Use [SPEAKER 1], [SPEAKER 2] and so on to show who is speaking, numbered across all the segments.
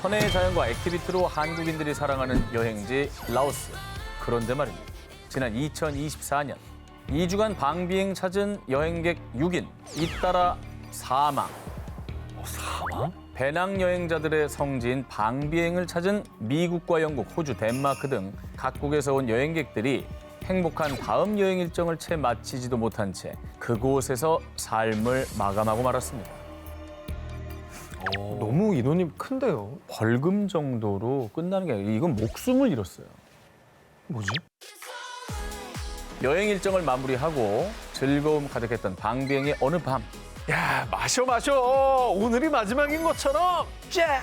[SPEAKER 1] 천혜의 자연과 액티비티로 한국인들이 사랑하는 여행지 라오스. 그런데 말입니다. 지난 2024년 2주간 방비행 찾은 여행객 6인 잇따라 사망.
[SPEAKER 2] 사망?
[SPEAKER 1] 배낭 여행자들의 성지인 방비행을 찾은 미국과 영국, 호주, 덴마크 등 각국에서 온 여행객들이 행복한 다음 여행 일정을 채 마치지도 못한 채 그곳에서 삶을 마감하고 말았습니다.
[SPEAKER 3] 너무 인원이 큰데요.
[SPEAKER 1] 벌금 정도로 끝나는 게 아니라 이건 목숨을 잃었어요.
[SPEAKER 3] 뭐지?
[SPEAKER 1] 여행 일정을 마무리하고 즐거움 가득했던 방비행의 어느 밤
[SPEAKER 3] 야, 마셔. 오늘이 마지막인 것처럼.
[SPEAKER 2] 짠!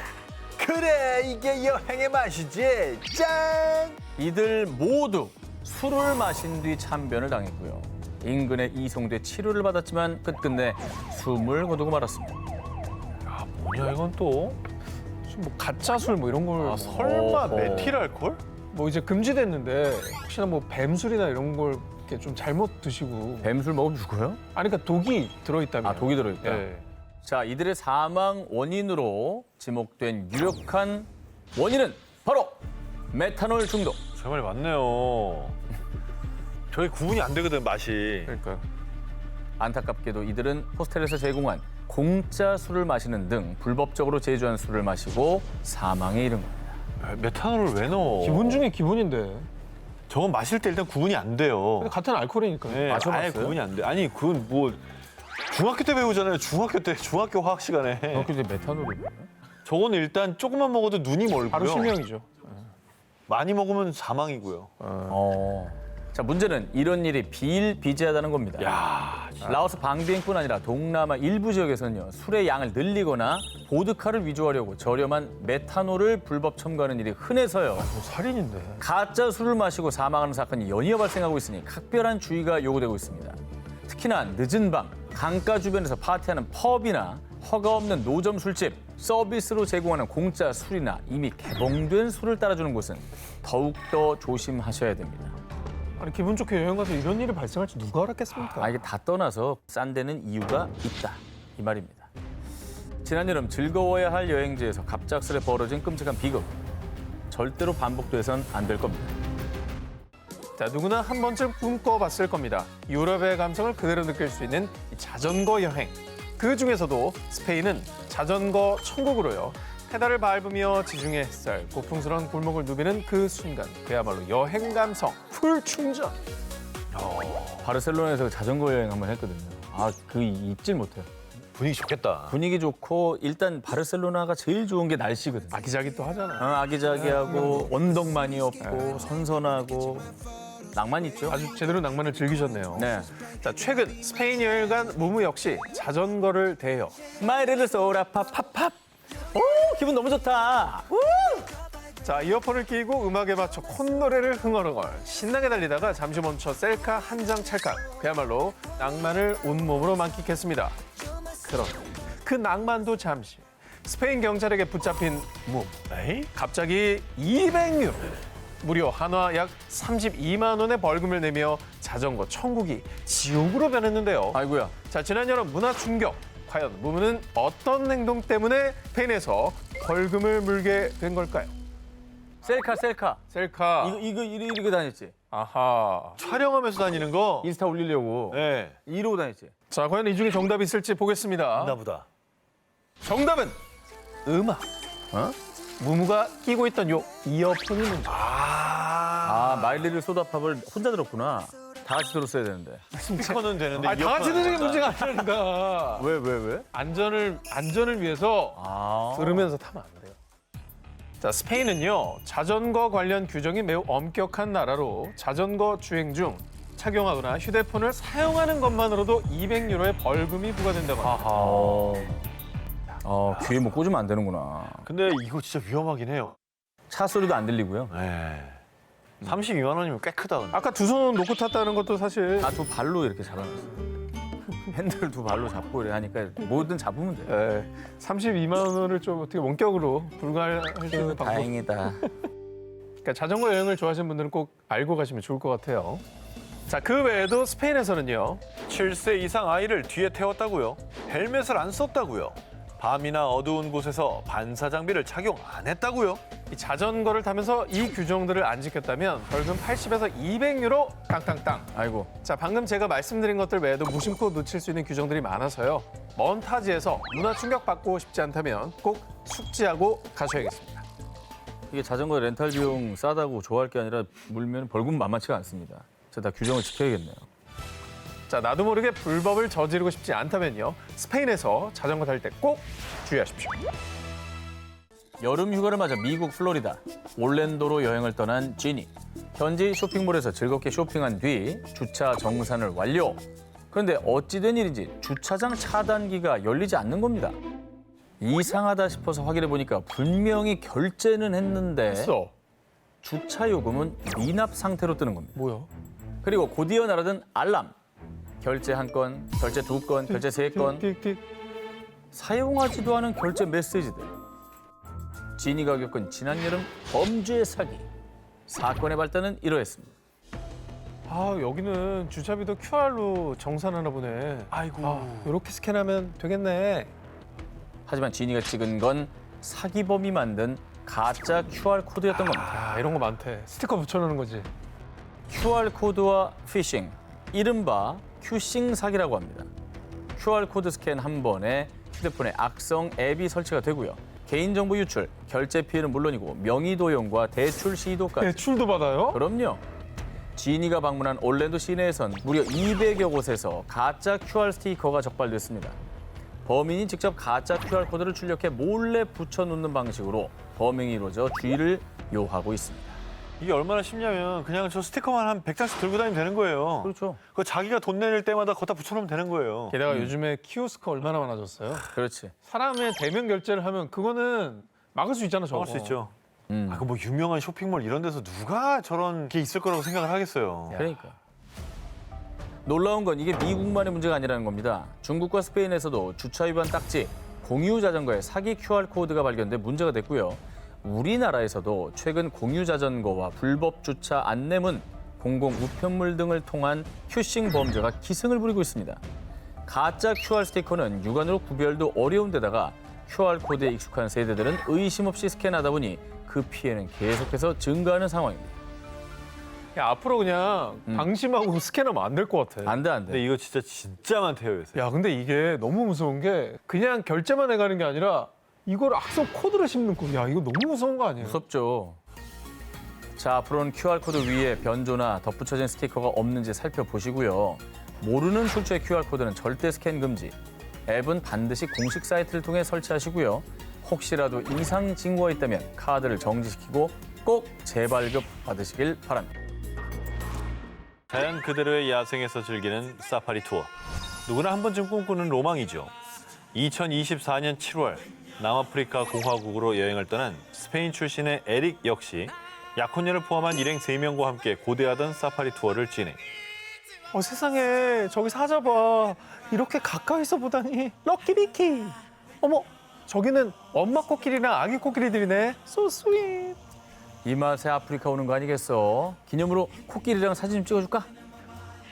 [SPEAKER 2] 그래, 이게 여행의 맛이지. 짠!
[SPEAKER 1] 이들 모두 술을 마신 뒤 참변을 당했고요. 인근에 이송돼 치료를 받았지만 끝끝내 숨을 거두고 말았습니다.
[SPEAKER 2] 뭐냐, 이건 또?
[SPEAKER 3] 무슨 뭐 가짜 술 뭐 이런 걸.
[SPEAKER 2] 설마
[SPEAKER 1] 어허.
[SPEAKER 2] 메틸 알코올?
[SPEAKER 3] 뭐 이제 금지됐는데 혹시나 뭐 뱀술이나 이런 걸 이렇게 좀 잘못 드시고.
[SPEAKER 1] 뱀술 먹으면 죽어요?
[SPEAKER 3] 아니 그러니까 독이 들어있다면.
[SPEAKER 1] 아, 독이 들어있다.
[SPEAKER 3] 예.
[SPEAKER 1] 자, 이들의 사망 원인으로 지목된 유력한 원인은 바로 메탄올 중독.
[SPEAKER 2] 제 말이 맞네요. 저희 구분이 안 되거든, 맛이.
[SPEAKER 3] 그러니까.
[SPEAKER 1] 안타깝게도 이들은 호스텔에서 제공한 공짜 술을 마시는 등 불법적으로 제조한 술을 마시고 사망에 이른 겁니다.
[SPEAKER 2] 메탄올을 왜 넣어?
[SPEAKER 3] 기본 중에 기본인데.
[SPEAKER 2] 저건 마실 때 일단 구분이 안 돼요.
[SPEAKER 3] 근데 같은 알코올이니까.
[SPEAKER 2] 네,
[SPEAKER 1] 마셔봤어요?
[SPEAKER 2] 아예 구분이 안 돼. 아니, 그건 뭐 중학교 때 배우잖아요. 중학교 화학 시간에.
[SPEAKER 1] 근데 메탄올이 뭐예요?
[SPEAKER 2] 저거는 일단 조금만 먹어도 눈이 멀고요.
[SPEAKER 3] 바로 실명이죠.
[SPEAKER 2] 많이 먹으면 사망이고요.
[SPEAKER 1] 자, 문제는 이런 일이 비일비재하다는 겁니다.
[SPEAKER 2] 야,
[SPEAKER 1] 라오스 방비행뿐 아니라 동남아 일부 지역에서는요, 술의 양을 늘리거나 보드카를 위조하려고 저렴한 메탄올을 불법 첨가하는 일이 흔해서요.
[SPEAKER 3] 뭐 살인인데.
[SPEAKER 1] 가짜 술을 마시고 사망하는 사건이 연이어 발생하고 있으니 각별한 주의가 요구되고 있습니다. 특히나 늦은 밤 강가 주변에서 파티하는 펍이나 허가 없는 노점 술집, 서비스로 제공하는 공짜 술이나 이미 개봉된 술을 따라주는 곳은 더욱더 조심하셔야 됩니다.
[SPEAKER 3] 아니 기분 좋게 여행 가서 이런 일이 발생할지 누가 알았겠습니까?
[SPEAKER 1] 이게 다 떠나서 싼 데는 이유가 있다, 이 말입니다. 지난 여름 즐거워야 할 여행지에서 갑작스레 벌어진 끔찍한 비극. 절대로 반복돼선 안 될 겁니다.
[SPEAKER 3] 자, 누구나 한 번쯤 꿈꿔봤을 겁니다. 유럽의 감성을 그대로 느낄 수 있는 이 자전거 여행. 그 중에서도 스페인은 자전거 천국으로요. 페달을 밟으며 지중해 햇살, 고풍스러운 골목을 누비는 그 순간. 그야말로 여행 감성 풀 충전.
[SPEAKER 1] 바르셀로나에서 자전거 여행 한번 했거든요. 그 잊질 못해요.
[SPEAKER 2] 분위기 좋겠다.
[SPEAKER 1] 분위기 좋고 일단 바르셀로나가 제일 좋은 게 날씨거든요.
[SPEAKER 3] 아기자기 또 하잖아.
[SPEAKER 1] 아기자기하고 언덕 많이 없고 선선하고 낭만 있죠.
[SPEAKER 3] 아주 제대로 낭만을 즐기셨네요.
[SPEAKER 1] 네.
[SPEAKER 3] 자, 최근 스페인 여행 간 무무 역시 자전거를 대여.
[SPEAKER 1] 마이르르 소라 팝팝팝. 오, 기분 너무 좋다.
[SPEAKER 3] 자, 이어폰을 끼고 음악에 맞춰 콧노래를 흥얼흥얼 신나게 달리다가 잠시 멈춰 셀카 한 장 찰칵. 그야말로 낭만을 온몸으로 만끽했습니다. 그럼 그 낭만도 잠시. 스페인 경찰에게 붙잡힌 무.
[SPEAKER 2] 에이?
[SPEAKER 3] 갑자기 200유로. 무려 한화 약 32만 원의 벌금을 내며 자전거 천국이 지옥으로 변했는데요.
[SPEAKER 1] 아이고야.
[SPEAKER 3] 자, 지난 여름 문화 충격. 과연 무무는 어떤 행동 때문에 스페인에서 벌금을 물게 된 걸까요?
[SPEAKER 1] 셀카.
[SPEAKER 3] 셀카.
[SPEAKER 1] 이러고 다녔지.
[SPEAKER 3] 아하.
[SPEAKER 2] 촬영하면서 다니는 거?
[SPEAKER 1] 인스타 올리려고.
[SPEAKER 2] 네.
[SPEAKER 1] 이러고 다녔지.
[SPEAKER 3] 자, 과연 이 중에 정답이 있을지 보겠습니다.
[SPEAKER 2] 나보다.
[SPEAKER 3] 정답은 음악. 무무가 끼고 있던 요 이어폰이 문제.
[SPEAKER 1] 마일리르 소다팝을 혼자 들었구나. 다 같이 들었어야 되는데.
[SPEAKER 2] 스피커는 되는데.
[SPEAKER 3] 아니, 다 같이 듣는 게 문제가 아니라니까.
[SPEAKER 1] 왜?
[SPEAKER 3] 안전을 위해서 들으면서 타면 안 돼요. 자, 스페인은요, 자전거 관련 규정이 매우 엄격한 나라로 자전거 주행 중 착용하거나 휴대폰을 사용하는 것만으로도 200유로의 벌금이 부과된다고 합니다.
[SPEAKER 1] 귀에 뭐 꽂으면 안 되는구나.
[SPEAKER 2] 근데 이거 진짜 위험하긴 해요.
[SPEAKER 1] 차 소리도 안 들리고요.
[SPEAKER 2] 네. 32만 원이면 꽤 크다. 근데.
[SPEAKER 3] 아까 두 손 놓고 탔다는 것도 사실
[SPEAKER 1] 두 발로 이렇게 잡아놨어. 핸들을 두 발로 잡고 이래 하니까 뭐든 잡으면 돼.
[SPEAKER 3] 32만 원을 좀 어떻게 원격으로 불가할 수 있는 방법.
[SPEAKER 1] 다행이다.
[SPEAKER 3] 그러니까 자전거 여행을 좋아하시는 분들은 꼭 알고 가시면 좋을 것 같아요. 자, 그 외에도 스페인에서는요.
[SPEAKER 2] 7세 이상 아이를 뒤에 태웠다고요? 헬멧을 안 썼다고요? 밤이나 어두운 곳에서 반사 장비를 착용 안 했다고요?
[SPEAKER 3] 이 자전거를 타면서 이 규정들을 안 지켰다면 벌금 80에서 200유로 땅땅땅.
[SPEAKER 1] 아이고.
[SPEAKER 3] 자, 방금 제가 말씀드린 것들 외에도 무심코 놓칠 수 있는 규정들이 많아서요. 먼 타지에서 문화 충격받고 싶지 않다면 꼭 숙지하고 가셔야겠습니다.
[SPEAKER 1] 이게 자전거 렌탈 비용 싸다고 좋아할 게 아니라 물면 벌금 만만치가 않습니다. 자, 다 규정을 지켜야겠네요.
[SPEAKER 3] 자, 나도 모르게 불법을 저지르고 싶지 않다면요. 스페인에서 자전거 탈 때 꼭 주의하십시오.
[SPEAKER 1] 여름 휴가를 맞아 미국 플로리다 올랜도로 여행을 떠난 지니. 현지 쇼핑몰에서 즐겁게 쇼핑한 뒤 주차 정산을 완료. 그런데 어찌된 일인지 주차장 차단기가 열리지 않는 겁니다. 이상하다 싶어서 확인해 보니까 분명히 결제는 했는데
[SPEAKER 3] 했어.
[SPEAKER 1] 주차 요금은 미납 상태로 뜨는 겁니다.
[SPEAKER 3] 뭐야?
[SPEAKER 1] 그리고 곧이어 날아든 알람. 결제 한 건, 결제 두 건, 결제 세 건.
[SPEAKER 3] 띡띡.
[SPEAKER 1] 사용하지도 않은 결제 메시지들. 지니가 겪은 지난 여름 범죄 사기. 사건의 발단은 이러했습니다.
[SPEAKER 3] 아, 여기는 주차비도 QR로 정산하나 보네.
[SPEAKER 2] 아이고.
[SPEAKER 3] 이렇게 스캔하면 되겠네.
[SPEAKER 1] 하지만 지니가 찍은 건 사기범이 만든 가짜 QR코드였던 겁니다.
[SPEAKER 3] 아, 이런 거 많대. 스티커 붙여놓는 거지.
[SPEAKER 1] QR코드와 피싱, 이른바 큐싱 사기라고 합니다. QR코드 스캔 한 번에 휴대폰에 악성 앱이 설치가 되고요. 개인정보 유출, 결제 피해는 물론이고 명의 도용과 대출 시도까지.
[SPEAKER 3] 대출도 받아요?
[SPEAKER 1] 그럼요. 지니가 방문한 올랜도 시내에선 무려 200여 곳에서 가짜 QR 스티커가 적발됐습니다. 범인이 직접 가짜 QR코드를 출력해 몰래 붙여놓는 방식으로 범행이 이루어져 주의를 요하고 있습니다.
[SPEAKER 2] 이게 얼마나 쉽냐면 그냥 저 스티커만 한 100장씩 들고 다니면 되는 거예요.
[SPEAKER 1] 그렇죠.
[SPEAKER 2] 그 자기가 돈 내릴 때마다 거기다 붙여놓으면 되는 거예요.
[SPEAKER 3] 게다가 요즘에 키오스크 얼마나 많아졌어요?
[SPEAKER 1] 그렇지.
[SPEAKER 3] 사람의 대면 결제를 하면 그거는 막을 수 있잖아, 저거.
[SPEAKER 2] 막을 수 있죠.
[SPEAKER 1] 음.
[SPEAKER 2] 아, 그 뭐 유명한 쇼핑몰 이런 데서 누가 저런 게 있을 거라고 생각을 하겠어요.
[SPEAKER 1] 그러니까. 놀라운 건 이게 미국만의 문제가 아니라는 겁니다. 중국과 스페인에서도 주차 위반 딱지, 공유 자전거에 사기 QR코드가 발견돼 문제가 됐고요. 우리나라에서도 최근 공유 자전거와 불법 주차 안내문, 공공 우편물 등을 통한 큐싱 범죄가 기승을 부리고 있습니다. 가짜 QR 스티커는 육안으로 구별도 어려운 데다가 QR코드에 익숙한 세대들은 의심 없이 스캔하다 보니 그 피해는 계속해서 증가하는 상황입니다.
[SPEAKER 3] 야, 앞으로 그냥 방심하고 스캔하면 안 될 것 같아.
[SPEAKER 1] 안 돼, 안
[SPEAKER 2] 근데
[SPEAKER 1] 돼.
[SPEAKER 2] 이거 진짜 많대요, 요새.
[SPEAKER 3] 야, 근데 이게 너무 무서운 게 그냥 결제만 해가는 게 아니라 이걸 악성 코드를 씹는 거. 야, 이거 너무 무서운 거 아니에요?
[SPEAKER 1] 무섭죠. 자, 앞으로는 QR코드 위에 변조나 덧붙여진 스티커가 없는지 살펴보시고요. 모르는 출처의 QR코드는 절대 스캔 금지. 앱은 반드시 공식 사이트를 통해 설치하시고요. 혹시라도 이상 징후가 있다면 카드를 정지시키고 꼭 재발급 받으시길 바랍니다.
[SPEAKER 2] 자연 그대로의 야생에서 즐기는 사파리 투어. 누구나 한 번쯤 꿈꾸는 로망이죠. 2024년 7월 남아프리카 공화국으로 여행을 떠난 스페인 출신의 에릭 역시 약혼녀를 포함한 일행 3명과 함께 고대하던 사파리 투어를 진행.
[SPEAKER 3] 세상에 저기 사자 봐. 이렇게 가까이서 보다니 럭키비키. 어머, 저기는 엄마 코끼리랑 아기 코끼리들이네. So sweet.
[SPEAKER 1] 이 맛에 아프리카 오는 거 아니겠어? 기념으로 코끼리랑 사진 좀 찍어줄까?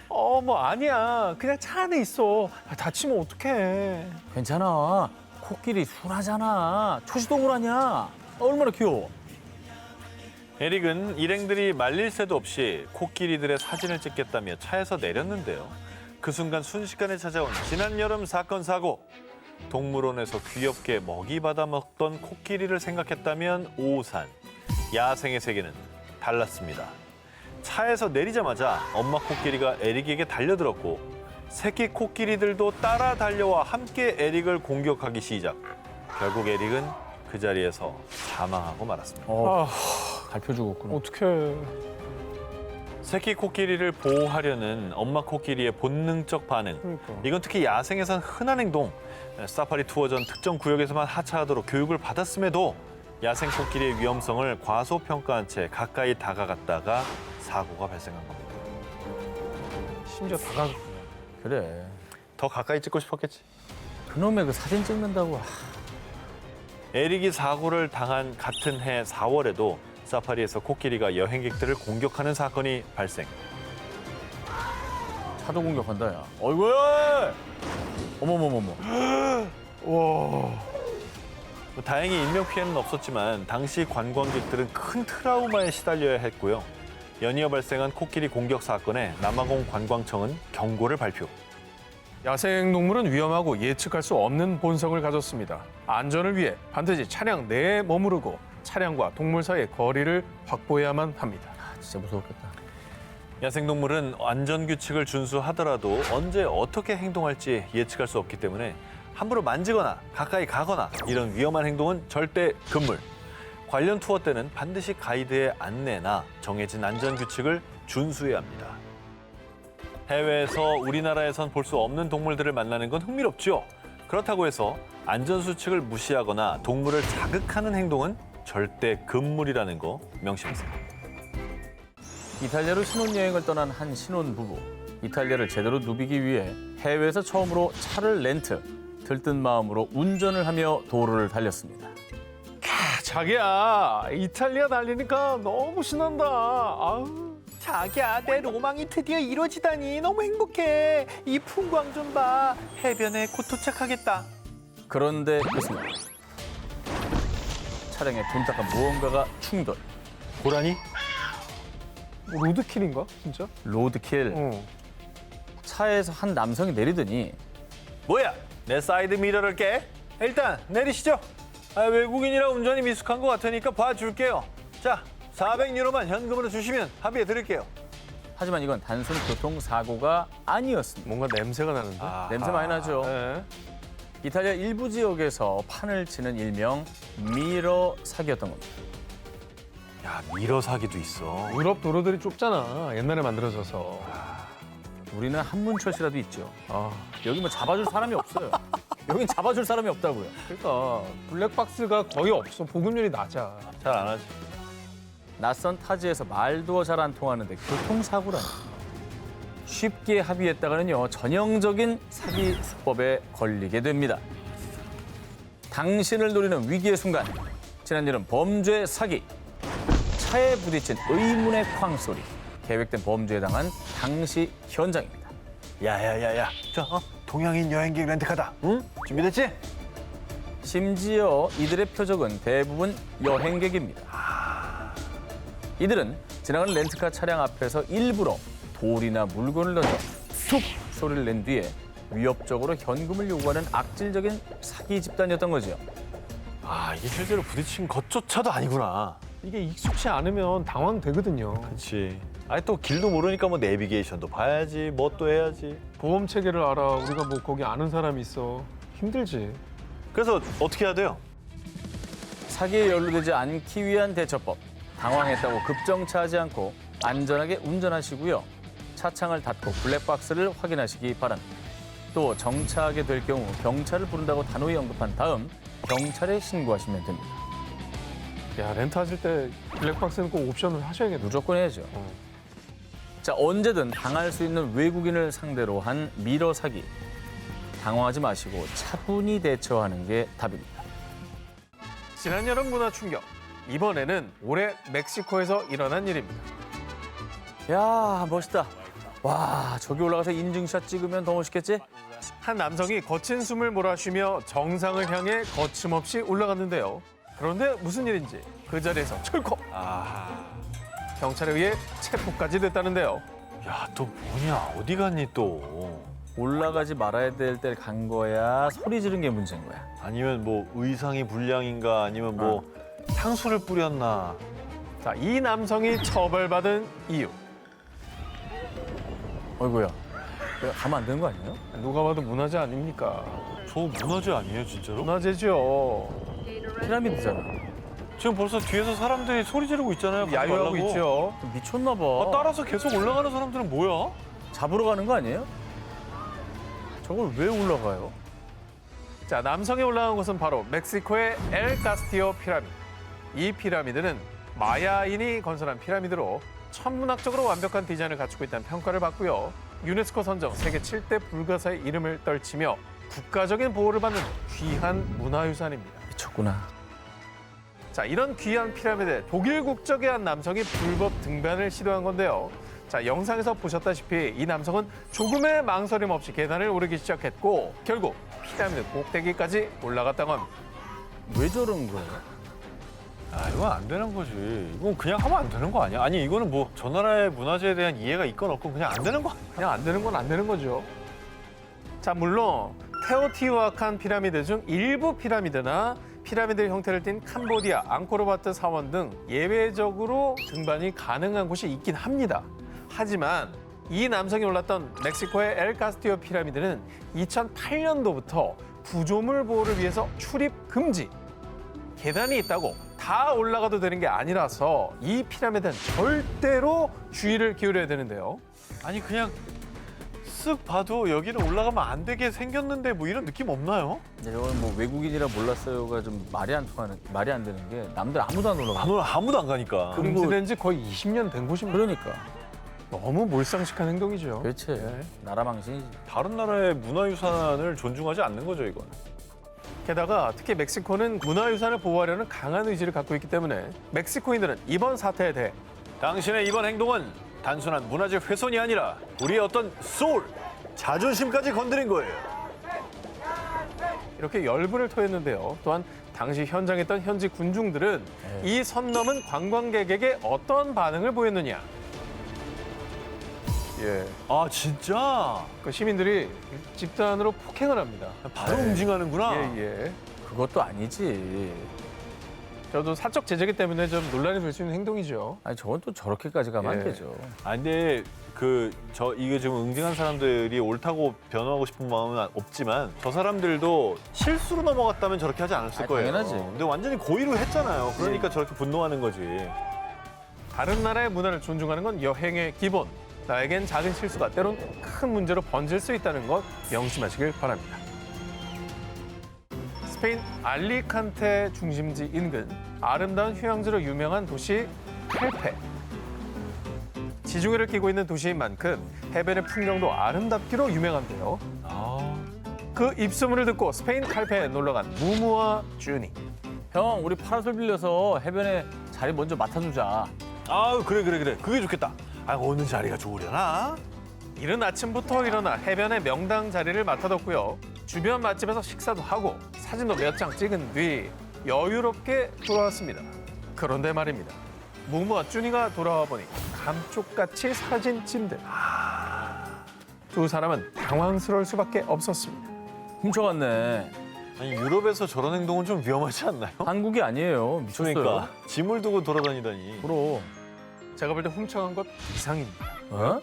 [SPEAKER 3] 뭐 아니야. 그냥 차 안에 있어. 다치면 어떡해.
[SPEAKER 1] 괜찮아. 코끼리 순하잖아. 초시동물 아니야. 얼마나 귀여워.
[SPEAKER 2] 에릭은 일행들이 말릴 새도 없이 코끼리들의 사진을 찍겠다며 차에서 내렸는데요. 그 순간 순식간에 찾아온 지난 여름 사건 사고. 동물원에서 귀엽게 먹이 받아 먹던 코끼리를 생각했다면 오산. 야생의 세계는 달랐습니다. 차에서 내리자마자 엄마 코끼리가 에릭에게 달려들었고 새끼 코끼리들도 따라 달려와 함께 에릭을 공격하기 시작. 결국 에릭은 그 자리에서 사망하고 말았습니다.
[SPEAKER 1] 발표 죽었구나.
[SPEAKER 3] 어떡해.
[SPEAKER 2] 새끼 코끼리를 보호하려는 엄마 코끼리의 본능적 반응.
[SPEAKER 3] 그러니까.
[SPEAKER 2] 이건 특히 야생에선 흔한 행동. 사파리 투어 전 특정 구역에서만 하차하도록 교육을 받았음에도 야생 코끼리의 위험성을 과소평가한 채 가까이 다가갔다가 사고가 발생한 겁니다.
[SPEAKER 3] 심지어 다가갔구나.
[SPEAKER 1] 그래.
[SPEAKER 2] 더 가까이 찍고 싶었겠지.
[SPEAKER 1] 그놈의 그 사진 찍는다고.
[SPEAKER 2] 에릭이 사고를 당한 같은 해 4월에도 사파리에서 코끼리가 여행객들을 공격하는 사건이 발생.
[SPEAKER 1] 차도 공격한다, 야. 어이구야! 어머머머머.
[SPEAKER 3] 와.
[SPEAKER 2] 다행히 인명 피해는 없었지만 당시 관광객들은 큰 트라우마에 시달려야 했고요. 연이어 발생한 코끼리 공격 사건에 남아공 관광청은 경고를 발표.
[SPEAKER 3] 야생동물은 위험하고 예측할 수 없는 본성을 가졌습니다. 안전을 위해 반드시 차량 내에 머무르고 차량과 동물 사이의 거리를 확보해야만 합니다.
[SPEAKER 1] 진짜 무서웠겠다.
[SPEAKER 2] 야생동물은 안전규칙을 준수하더라도 언제 어떻게 행동할지 예측할 수 없기 때문에 함부로 만지거나 가까이 가거나 이런 위험한 행동은 절대 금물. 관련 투어 때는 반드시 가이드의 안내나 정해진 안전규칙을 준수해야 합니다. 해외에서 우리나라에선 볼 수 없는 동물들을 만나는 건 흥미롭죠. 그렇다고 해서 안전수칙을 무시하거나 동물을 자극하는 행동은 절대 금물이라는 거 명심하세요.
[SPEAKER 1] 이탈리아로 신혼여행을 떠난 한 신혼부부. 이탈리아를 제대로 누비기 위해 해외에서 처음으로 차를 렌트, 들뜬 마음으로 운전을 하며 도로를 달렸습니다.
[SPEAKER 3] 자기야, 이탈리아 달리니까 너무 신난다. 아우.
[SPEAKER 2] 자기야, 내 로망이 드디어 이루어지다니 너무 행복해. 이 풍광 좀 봐. 해변에 곧 도착하겠다.
[SPEAKER 1] 그런데 그 순간 차량에 둔탁한 무언가가 충돌.
[SPEAKER 2] 고라니?
[SPEAKER 3] 뭐 로드킬인가, 진짜?
[SPEAKER 1] 로드킬. 차에서 한 남성이 내리더니
[SPEAKER 2] 뭐야? 내 사이드 미러를 깨? 일단 내리시죠. 외국인이라 운전이 미숙한 것 같으니까 봐줄게요. 자, 400유로만 현금으로 주시면 합의해 드릴게요.
[SPEAKER 1] 하지만 이건 단순 교통사고가 아니었습니다.
[SPEAKER 3] 뭔가 냄새가 나는데?
[SPEAKER 1] 냄새 많이 나죠.
[SPEAKER 3] 네.
[SPEAKER 1] 이탈리아 일부 지역에서 판을 치는 일명 미러 사기였던 겁니다.
[SPEAKER 2] 야, 미러 사기도 있어.
[SPEAKER 3] 유럽 도로들이 좁잖아. 옛날에 만들어져서.
[SPEAKER 1] 우리는 한문철씨라도 있죠.
[SPEAKER 3] 아,
[SPEAKER 1] 여기 뭐 잡아줄 사람이 없어요. 여긴 잡아줄 사람이 없다고요.
[SPEAKER 3] 그러니까 블랙박스가 거의 없어. 보급률이 낮아.
[SPEAKER 2] 잘 안 하지.
[SPEAKER 1] 낯선 타지에서 말도 잘 안 통하는데 교통사고라니. 쉽게 합의했다가는요, 전형적인 사기 수법에 걸리게 됩니다. 당신을 노리는 위기의 순간, 지난 여름 범죄 사기. 차에 부딪힌 의문의 쾅소리. 계획된 범죄에 당한 당시 현장입니다.
[SPEAKER 2] 야야야야, 동양인 여행객 렌트카다. 응? 준비됐지?
[SPEAKER 1] 심지어 이들의 표적은 대부분 여행객입니다. 이들은 지나가는 렌트카 차량 앞에서 일부러 돌이나 물건을 던져 툭 소리를 낸 뒤에 위협적으로 현금을 요구하는 악질적인 사기 집단이었던 거죠.
[SPEAKER 2] 아, 이게 실제로 부딪힌 것조차도 아니구나.
[SPEAKER 3] 이게 익숙치 않으면 당황되거든요.
[SPEAKER 2] 그렇지. 아니 또 길도 모르니까 뭐 내비게이션도 봐야지, 뭐 또 해야지.
[SPEAKER 3] 보험 체계를 알아. 우리가 뭐 거기 아는 사람이 있어. 힘들지.
[SPEAKER 2] 그래서 어떻게 해야 돼요?
[SPEAKER 1] 사기에 연루되지 않기 위한 대처법. 당황했다고 급정차하지 않고 안전하게 운전하시고요. 차창을 닫고 블랙박스를 확인하시기 바랍니다. 또 정차하게 될 경우 경찰을 부른다고 단호히 언급한 다음 경찰에 신고하시면 됩니다.
[SPEAKER 3] 야, 렌트 하실 때 블랙박스는 꼭 옵션을 하셔야겠다.
[SPEAKER 1] 무조건 해야죠. 자, 언제든 당할 수 있는 외국인을 상대로 한 미러 사기. 당황하지 마시고 차분히 대처하는 게 답입니다.
[SPEAKER 3] 지난 여름 문화 충격. 이번에는 올해 멕시코에서 일어난 일입니다.
[SPEAKER 1] 야, 멋있다. 와, 저기 올라가서 인증샷 찍으면 더 멋있겠지?
[SPEAKER 3] 한 남성이 거친 숨을 몰아쉬며 정상을 향해 거침없이 올라갔는데요. 그런데 무슨 일인지 그 자리에서 철컥! 경찰에 의해 체포까지 됐다는데요.
[SPEAKER 2] 야, 또 뭐냐? 어디 갔니 또?
[SPEAKER 1] 올라가지 말아야 될 때 간 거야? 소리 지른 게 문제인 거야?
[SPEAKER 2] 아니면 뭐 의상이 불량인가? 아니면 뭐 향수를 뿌렸나?
[SPEAKER 3] 자, 이 남성이 처벌받은 이유.
[SPEAKER 1] 어이구야. 내가 가면 안 되는 거 아니에요?
[SPEAKER 3] 누가 봐도 문화재 아닙니까?
[SPEAKER 2] 저 문화재 아니에요, 진짜로?
[SPEAKER 3] 문화재죠.
[SPEAKER 1] 피라미드잖아.
[SPEAKER 2] 지금 벌써 뒤에서 사람들이 소리 지르고 있잖아요. 가지
[SPEAKER 3] 야유하고
[SPEAKER 2] 말라고.
[SPEAKER 3] 있죠.
[SPEAKER 1] 미쳤나 봐.
[SPEAKER 2] 아, 따라서 계속 올라가는 사람들은 뭐야?
[SPEAKER 1] 잡으러 가는 거 아니에요? 저걸 왜 올라가요?
[SPEAKER 3] 자, 남성이 올라간 곳은 바로 멕시코의 엘 카스티오 피라미드. 이 피라미드는 마야인이 건설한 피라미드로 천문학적으로 완벽한 디자인을 갖추고 있다는 평가를 받고요. 유네스코 선정 세계 7대 불가사의 이름을 떨치며 국가적인 보호를 받는 귀한 문화유산입니다.
[SPEAKER 1] 미쳤구나.
[SPEAKER 3] 자, 이런 귀한 피라미드에 독일 국적의 한 남성이 불법 등반을 시도한 건데요. 자, 영상에서 보셨다시피 이 남성은 조금의 망설임 없이 계단을 오르기 시작했고 결국 피라미드 꼭대기까지 올라갔다고 합니다.
[SPEAKER 1] 왜 저런 거예요?
[SPEAKER 2] 아, 이건 안 되는 거지. 이건 그냥 하면 안 되는 거 아니야? 아니, 이거는 뭐 저 나라의 문화재에 대한 이해가 있건 없건 그냥 안 되는 거 아니야?
[SPEAKER 3] 그냥 안 되는 건 안 되는 거죠. 자, 물론 테오티후아칸 피라미드 중 일부 피라미드나 피라미드 형태를 띤 캄보디아, 앙코르바트 사원 등 예외적으로 등반이 가능한 곳이 있긴 합니다. 하지만 이 남성이 올랐던 멕시코의 엘 카스티오 피라미드는 2008년도부터 구조물 보호를 위해서 출입 금지, 계단이 있다고 다 올라가도 되는 게 아니라서 이 피라미드는 절대로 주의를 기울여야 되는데요.
[SPEAKER 2] 아니, 그냥 쓱 봐도 여기는 올라가면 안 되게 생겼는데 뭐 이런 느낌 없나요?
[SPEAKER 1] 근데 저건 뭐 외국인이라 몰랐어요가 좀 말이 안 되는 게 남들 아무도 안 올라가.
[SPEAKER 2] 아무도 안 가니까.
[SPEAKER 1] 그리고-
[SPEAKER 3] 금지된 지 거의 20년 된 곳입니다.
[SPEAKER 1] 그러니까.
[SPEAKER 3] 너무 몰상식한 행동이죠.
[SPEAKER 1] 그렇지.
[SPEAKER 3] 네.
[SPEAKER 1] 나라 망신이지.
[SPEAKER 2] 다른 나라의 문화유산을 존중하지 않는 거죠, 이건.
[SPEAKER 3] 게다가 특히 멕시코는 문화유산을 보호하려는 강한 의지를 갖고 있기 때문에 멕시코인들은 이번 사태에 대해
[SPEAKER 2] 당신의 이번 행동은 단순한 문화재 훼손이 아니라 우리의 어떤 소울, 자존심까지 건드린 거예요.
[SPEAKER 3] 이렇게 열불을 토했는데요. 또한 당시 현장에 있던 현지 군중들은 이 선 넘은 관광객에게 어떤 반응을 보였느냐. 예,
[SPEAKER 2] 아, 진짜?
[SPEAKER 3] 그 시민들이 집단으로 폭행을 합니다.
[SPEAKER 2] 바로 응징하는구나.
[SPEAKER 3] 예, 예.
[SPEAKER 1] 그것도 아니지.
[SPEAKER 3] 저도 사적 제재기 때문에 좀 논란이 될 수 있는 행동이죠.
[SPEAKER 1] 아니 저건 또 저렇게까지 가면 안
[SPEAKER 3] 예.
[SPEAKER 1] 되죠.
[SPEAKER 2] 아, 근데 이게 지금 응징한 사람들이 옳다고 변호하고 싶은 마음은 없지만 저 사람들도 실수로 넘어갔다면 저렇게 하지 않았을
[SPEAKER 1] 아,
[SPEAKER 2] 거예요.
[SPEAKER 1] 당연하지.
[SPEAKER 2] 근데 완전히 고의로 했잖아요. 그러니까 저렇게 분노하는 거지.
[SPEAKER 3] 다른 나라의 문화를 존중하는 건 여행의 기본. 나에겐 작은 실수가 때론 큰 문제로 번질 수 있다는 것 명심하시길 바랍니다. 스페인 알리칸테 중심지 인근 아름다운 휴양지로 유명한 도시 칼페. 지중해를 끼고 있는 도시인 만큼 해변의 풍경도 아름답기로 유명한데요. 그 입소문을 듣고 스페인 칼페에 놀러간 무무와 주니.
[SPEAKER 1] 형 우리 파라솔 빌려서 해변에 자리 먼저 맡아주자.
[SPEAKER 2] 아우, 그래. 그게 좋겠다. 아, 어느 자리가 좋으려나?
[SPEAKER 3] 이른 아침부터 일어나 해변의 명당 자리를 맡아뒀고요. 주변 맛집에서 식사도 하고 사진도 몇 장 찍은 뒤 여유롭게 돌아왔습니다. 그런데 말입니다. 무무와 쭈니가 돌아와 보니 감쪽같이 사라진 찜들. 두 사람은 당황스러울 수밖에 없었습니다.
[SPEAKER 1] 훔쳐갔네.
[SPEAKER 2] 아니, 유럽에서 저런 행동은 좀 위험하지 않나요?
[SPEAKER 1] 한국이 아니에요. 미쳤어요.
[SPEAKER 2] 그러니까 짐을 두고 돌아다니다니.
[SPEAKER 1] 그럼.
[SPEAKER 3] 제가 볼 때 훔쳐간 것 이상입니다.
[SPEAKER 1] 어?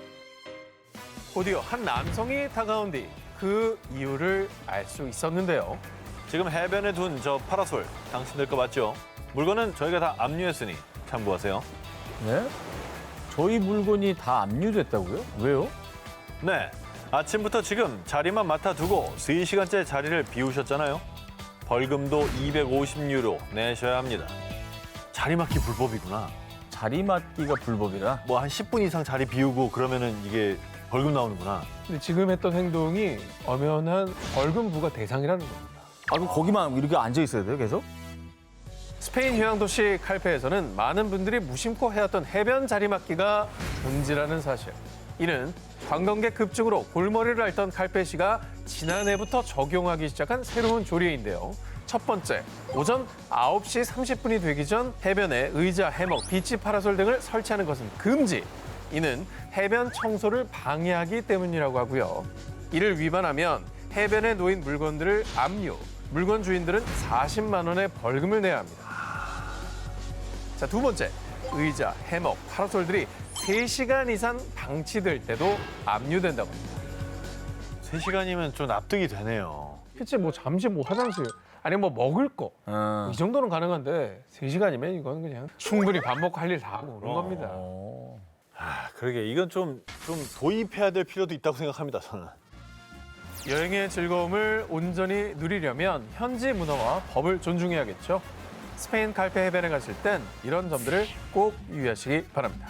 [SPEAKER 3] 곧이어 한 남성이 다가온 뒤 그 이유를 알 수 있었는데요.
[SPEAKER 2] 지금 해변에 둔 저 파라솔 당신들 거 맞죠? 물건은 저희가 다 압류했으니 참고하세요.
[SPEAKER 1] 네? 저희 물건이 다 압류됐다고요? 왜요?
[SPEAKER 2] 네, 아침부터 지금 자리만 맡아두고 3시간째 자리를 비우셨잖아요. 벌금도 250유로 내셔야 합니다. 자리 맡기 불법이구나.
[SPEAKER 1] 자리 맡기가 불법이라?
[SPEAKER 2] 뭐 한 10분 이상 자리 비우고 그러면은 이게 벌금 나오는구나.
[SPEAKER 3] 근데 지금 했던 행동이 엄연한 벌금 부과 대상이라는 겁니다.
[SPEAKER 1] 아, 그럼 거기만 이렇게 앉아 있어야 돼요, 계속?
[SPEAKER 3] 스페인 휴양 도시 칼페에서는 많은 분들이 무심코 해왔던 해변 자리맡기가 문제라는 사실. 이는 관광객 급증으로 골머리를 앓던 칼페시가 지난해부터 적용하기 시작한 새로운 조례인데요. 첫 번째, 오전 9시 30분이 되기 전 해변에 의자, 해먹, 비치 파라솔 등을 설치하는 것은 금지. 이는 해변 청소를 방해하기 때문이라고 하고요. 이를 위반하면 해변에 놓인 물건들을 압류, 물건 주인들은 40만 원의 벌금을 내야 합니다. 자, 두 번째, 의자, 해먹, 파라솔들이 3시간 이상 방치될 때도 압류된다고 합니다.
[SPEAKER 2] 3시간이면 좀 납득이 되네요.
[SPEAKER 3] 그치, 뭐 잠시 뭐 화장실, 아니 뭐 먹을 거, 이 정도는 가능한데 3시간이면 이건 그냥 충분히 밥 먹고 할 일 다 하고 그런 겁니다.
[SPEAKER 2] 아, 그러게 이건 좀 도입해야 될 필요도 있다고 생각합니다, 저는.
[SPEAKER 3] 여행의 즐거움을 온전히 누리려면 현지 문화와 법을 존중해야겠죠. 스페인 칼페 해변에 가실 땐 이런 점들을 꼭 유의하시기 바랍니다.